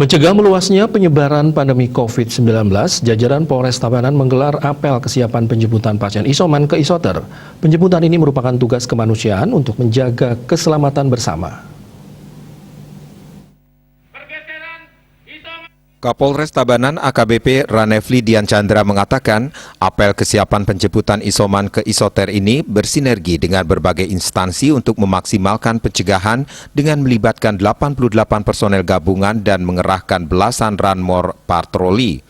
Mencegah meluasnya penyebaran pandemi COVID-19, jajaran Polres Tabanan menggelar apel kesiapan penjemputan pasien isoman ke isoter. Penjemputan ini merupakan tugas kemanusiaan untuk menjaga keselamatan bersama. Kapolres Tabanan AKBP Ranefli Dian Chandra mengatakan, apel kesiapan penjemputan isoman ke isoter ini bersinergi dengan berbagai instansi untuk memaksimalkan pencegahan dengan melibatkan 88 personel gabungan dan mengerahkan belasan ranmor patroli.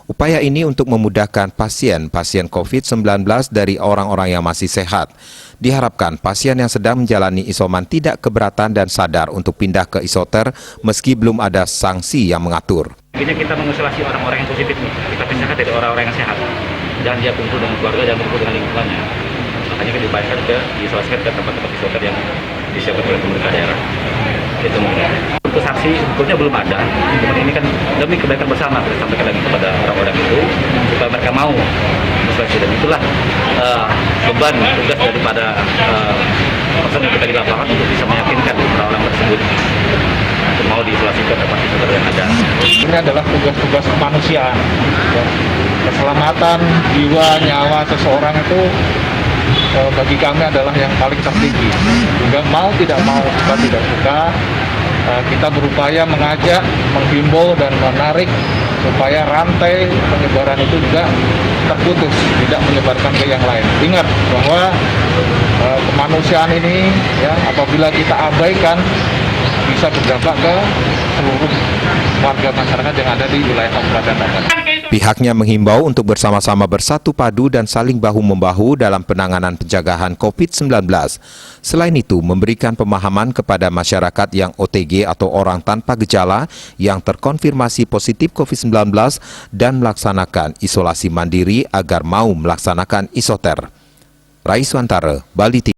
Upaya ini untuk memudahkan pasien COVID-19 dari orang-orang yang masih sehat. Diharapkan pasien yang sedang menjalani isoman tidak keberatan dan sadar untuk pindah ke isoter meski belum ada sanksi yang mengatur. Intinya kita mengisolasi orang-orang yang positif nih, kita pisahkan dari orang-orang yang sehat. Jangan dia kumpul dengan keluarga, jangan kumpul dengan lingkungannya. Makanya kita dibayarkan diisolasikan ke tempat-tempat isoter yang disiapkan oleh pemerintah daerah. Itu untuk sanksi sebetulnya belum ada, cuman ini kan demi kebaikan bersama kita sampaikan lagi kepada orang-orang itu supaya mereka mau isolasi, dan itulah beban tugas daripada personil kita di lapangan untuk bisa meyakinkan orang-orang tersebut untuk mau diisolasi ke tempat isoter yang ada. Ini adalah tugas-tugas kemanusiaan. Keselamatan jiwa, nyawa seseorang itu bagi kami adalah yang paling tertinggi. Juga mau tidak mau, suka tidak suka, kita berupaya mengajak, menghimbau dan menarik supaya rantai penyebaran itu juga terputus, tidak menyebarkan ke yang lain. Ingat bahwa kemanusiaan ini ya, apabila kita abaikan bisa berdampak ke seluruh warga masyarakat yang ada di wilayah Kabupaten Tabanan. Pihaknya menghimbau untuk bersama-sama bersatu padu dan saling bahu-membahu dalam penanganan pencegahan COVID-19. Selain itu, memberikan pemahaman kepada masyarakat yang OTG atau orang tanpa gejala yang terkonfirmasi positif COVID-19 dan melaksanakan isolasi mandiri agar mau melaksanakan isoter. Raiswantara, Bali TV.